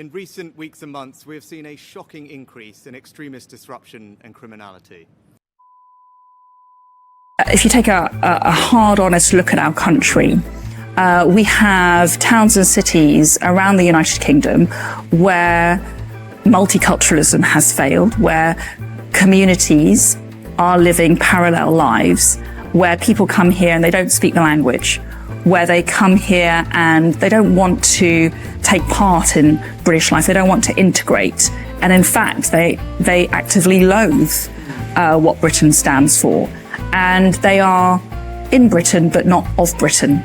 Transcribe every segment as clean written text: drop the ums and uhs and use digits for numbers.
In recent weeks and months, we have seen a shocking increase in extremist disruption and criminality. If you take a hard, honest look at our country, we have towns and cities around the United Kingdom where multiculturalism has failed, where communities are living parallel lives, where people come here and they don't speak the language, where they come here and they don't want to take part in British life, they don't want to integrate. And in fact, they actively loathe what Britain stands for. And they are in Britain, but not of Britain.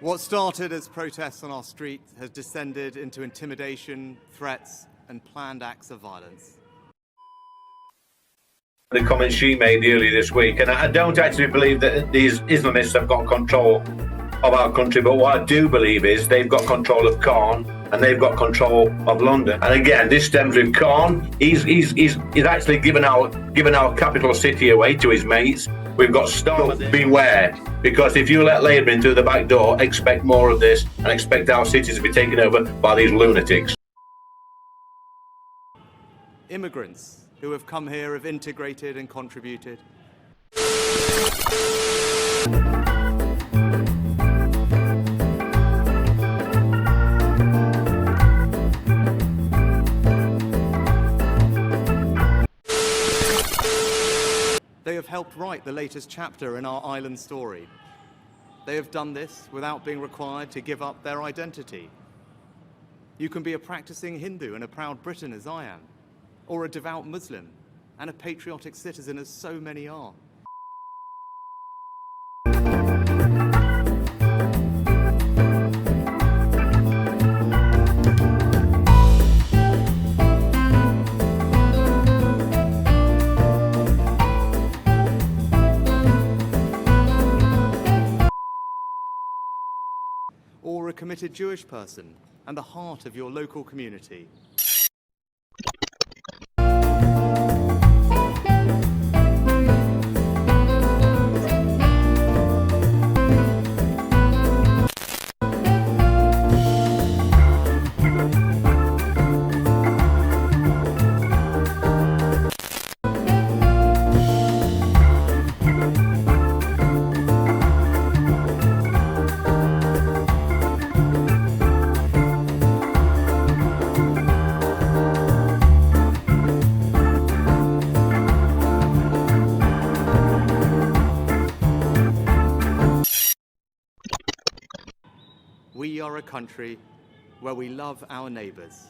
What started as protests on our street has descended into intimidation, threats, and planned acts of violence. The comments she made earlier this week, and I don't actually believe that these Islamists have got control of our country, but what I do believe is they've got control of Khan and they've got control of London. And again, this stems with Khan. He's actually given our capital city away to his mates. We've got Starmer. Beware, because if you let Labour in through the back door, expect more of this and expect our cities to be taken over by these lunatics. Immigrants who have come here have integrated and contributed. They have helped write the latest chapter in our island story. They have done this without being required to give up their identity. You can be a practicing Hindu and a proud Briton as I am, or a devout Muslim and a patriotic citizen as so many are. Or a committed Jewish person and the heart of your local community. We are a country where we love our neighbours.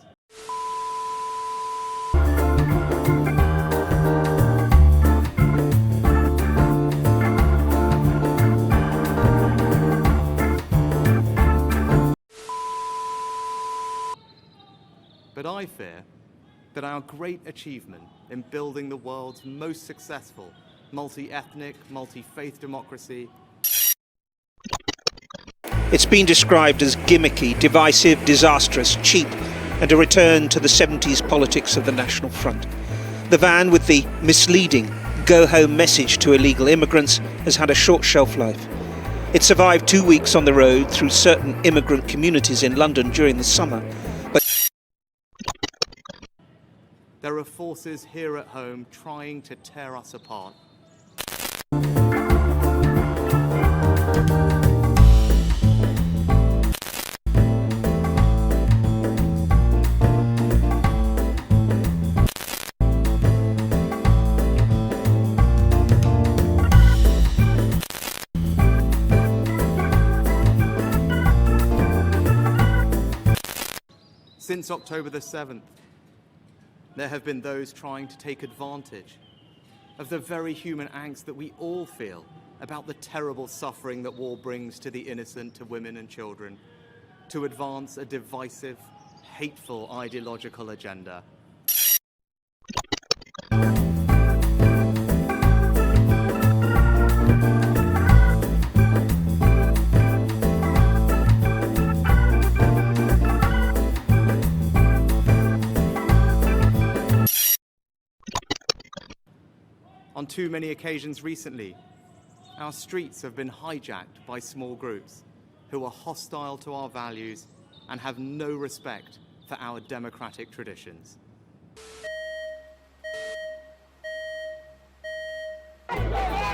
But I fear that our great achievement in building the world's most successful multi-ethnic, multi-faith democracy. It's been described as gimmicky, divisive, disastrous, cheap, and a return to the 70s politics of the National Front. The van with the misleading go-home message to illegal immigrants has had a short shelf life. It survived 2 weeks on the road through certain immigrant communities in London during the summer. But there are forces here at home trying to tear us apart. Since October the 7th, there have been those trying to take advantage of the very human angst that we all feel about the terrible suffering that war brings to the innocent, to women and children, to advance a divisive, hateful ideological agenda. On too many occasions recently, our streets have been hijacked by small groups who are hostile to our values and have no respect for our democratic traditions.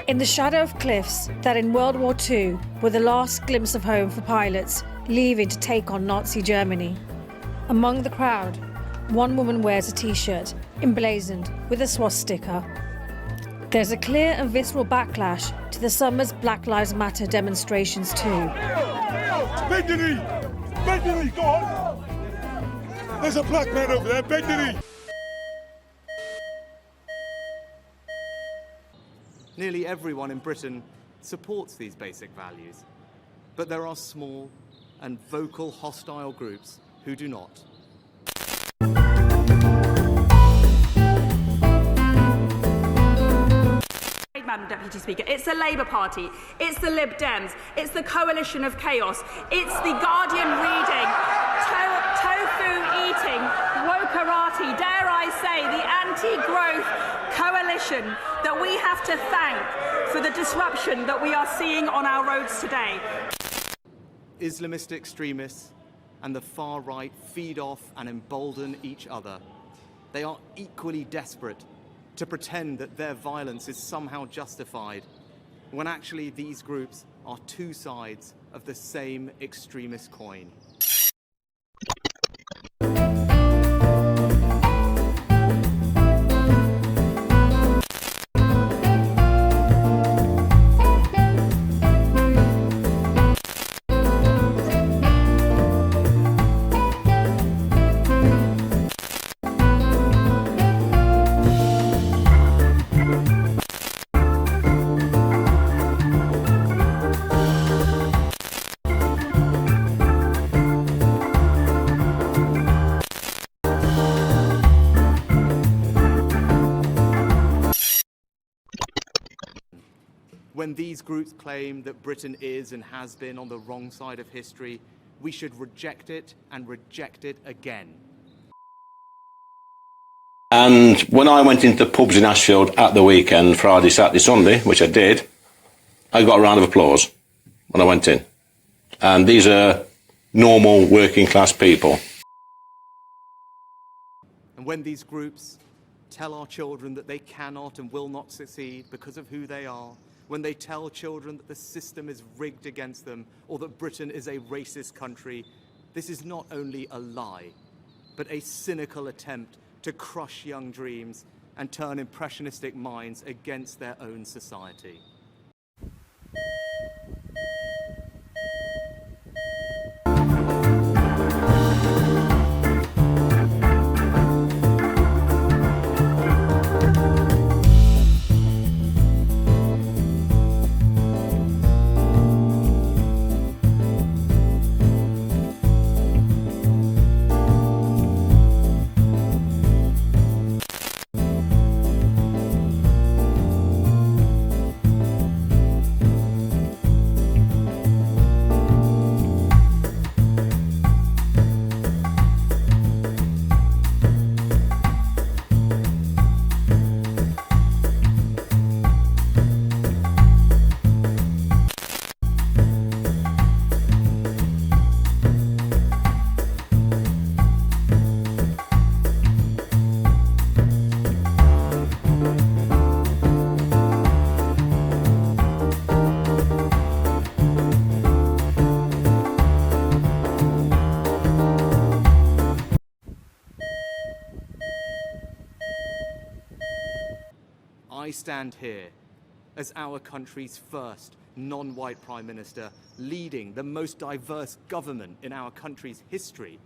In the shadow of cliffs that in World War II were the last glimpse of home for pilots leaving to take on Nazi Germany, among the crowd, one woman wears a t-shirt emblazoned with a swastika. There's a clear and visceral backlash to the summer's Black Lives Matter demonstrations too. Bend the knee! Bend the knee, go on! There's a black man over there, bend the knee! Nearly everyone in Britain supports these basic values, but there are small and vocal hostile groups who do not. Madam Deputy Speaker, it's the Labour Party, it's the Lib Dems, it's the Coalition of Chaos, it's the Guardian reading, tofu eating, wokerati, dare I say, the anti-growth coalition that we have to thank for the disruption that we are seeing on our roads today. Islamist extremists and the far right feed off and embolden each other. They are equally desperate to pretend that their violence is somehow justified, when actually these groups are two sides of the same extremist coin. When these groups claim that Britain is and has been on the wrong side of history, we should reject it and reject it again. And when I went into pubs in Ashfield at the weekend, Friday, Saturday, Sunday, which I did, I got a round of applause when I went in. And these are normal working class people. And when these groups tell our children that they cannot and will not succeed because of who they are, when they tell children that the system is rigged against them or that Britain is a racist country, this is not only a lie, but a cynical attempt to crush young dreams and turn impressionistic minds against their own society. I stand here as our country's first non-white Prime Minister, leading the most diverse government in our country's history.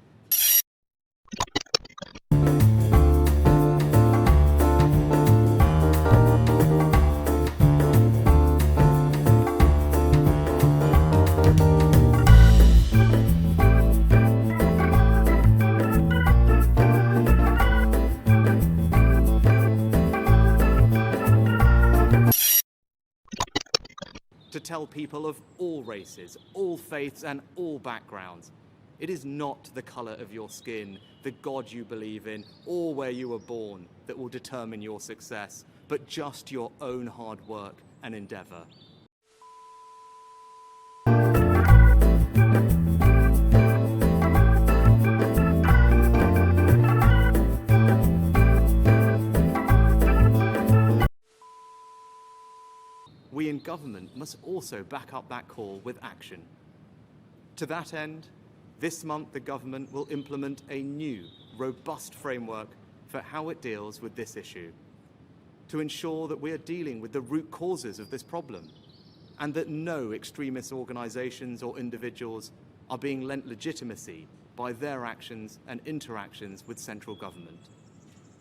To tell people of all races, all faiths and all backgrounds, it is not the colour of your skin, the God you believe in, or where you were born that will determine your success, but just your own hard work and endeavour. government must also back up that call with action. To that end, this month the government will implement a new, robust framework for how it deals with this issue, to ensure that we are dealing with the root causes of this problem, and that no extremist organisations or individuals are being lent legitimacy by their actions and interactions with central government.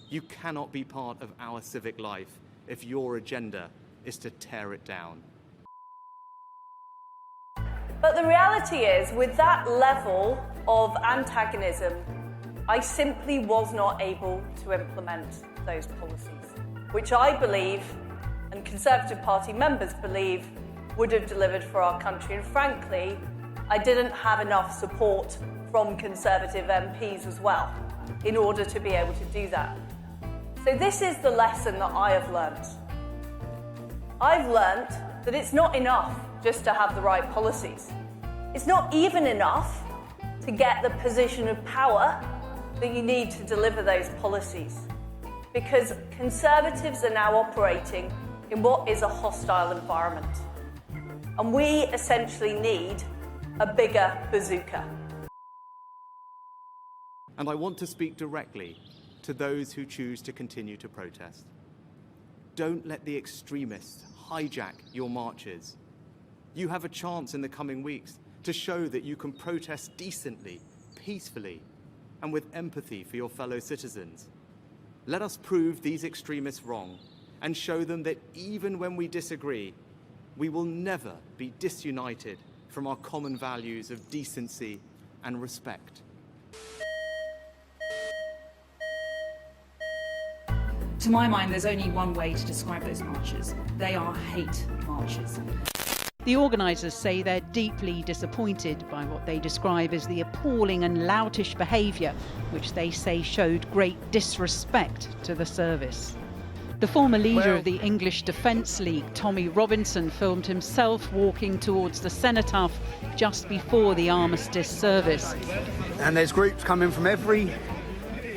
You cannot be part of our civic life if your agenda is to tear it down. But the reality is, with that level of antagonism, I simply was not able to implement those policies, which I believe, and Conservative Party members believe, would have delivered for our country. And frankly, I didn't have enough support from Conservative MPs as well in order to be able to do that. So this is the lesson that I have learnt. I've learnt that it's not enough just to have the right policies. It's not even enough to get the position of power that you need to deliver those policies, because Conservatives are now operating in what is a hostile environment. And we essentially need a bigger bazooka. And I want to speak directly to those who choose to continue to protest. Don't let the extremists hijack your marches. You have a chance in the coming weeks to show that you can protest decently, peacefully, and with empathy for your fellow citizens. Let us prove these extremists wrong and show them that even when we disagree, we will never be disunited from our common values of decency and respect. To my mind, there's only one way to describe those marches. They are hate marches. The organisers say they're deeply disappointed by what they describe as the appalling and loutish behaviour, which they say showed great disrespect to the service. The former leader of the English Defence League, Tommy Robinson, filmed himself walking towards the cenotaph just before the armistice service. And there's groups coming from every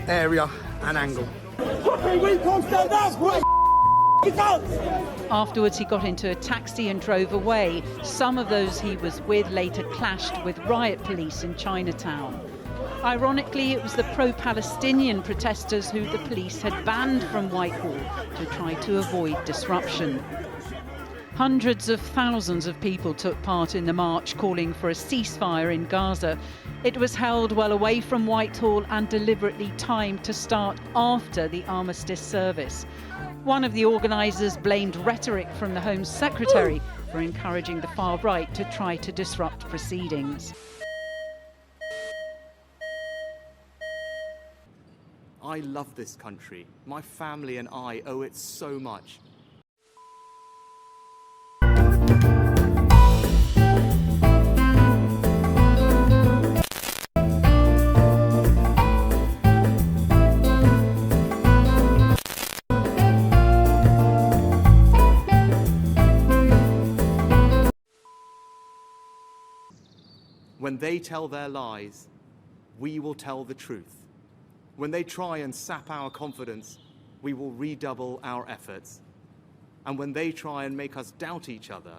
area and angle. Afterwards, he got into a taxi and drove away. Some of those he was with later clashed with riot police in Chinatown. Ironically, it was the pro-Palestinian protesters who the police had banned from Whitehall to try to avoid disruption. Hundreds of thousands of people took part in the march calling for a ceasefire in Gaza. It was held well away from Whitehall and deliberately timed to start after the armistice service. One of the organisers blamed rhetoric from the Home Secretary for encouraging the far right to try to disrupt proceedings. I love this country. My family and I owe it so much. When they tell their lies, we will tell the truth. When they try and sap our confidence, we will redouble our efforts. And when they try and make us doubt each other,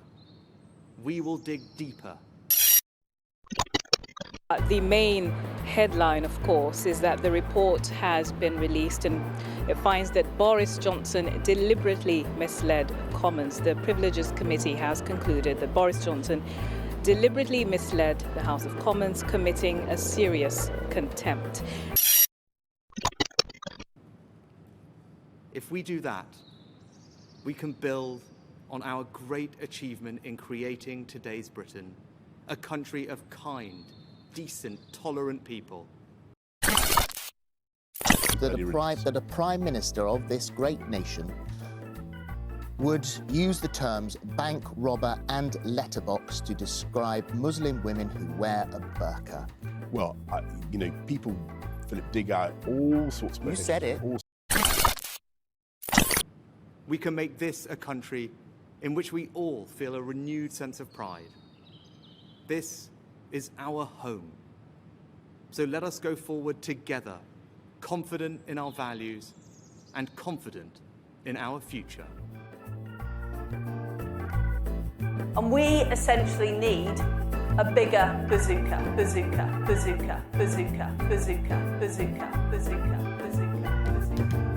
we will dig deeper. The main headline, of course, is that the report has been released and it finds that Boris Johnson deliberately misled Commons. The Privileges Committee has concluded that Boris Johnson deliberately misled the House of Commons, committing a serious contempt. If we do that, we can build on our great achievement in creating today's Britain, a country of kind, decent, tolerant people. That a Prime Minister of this great nation would use the terms bank robber and letterbox to describe Muslim women who wear a burqa. Well, people, Philip, dig out all sorts of... You said it. We can make this a country in which we all feel a renewed sense of pride. This is our home. So let us go forward together, confident in our values and confident in our future. And we essentially need a bigger bazooka, bazooka, bazooka, bazooka, bazooka, bazooka, bazooka, bazooka, bazooka.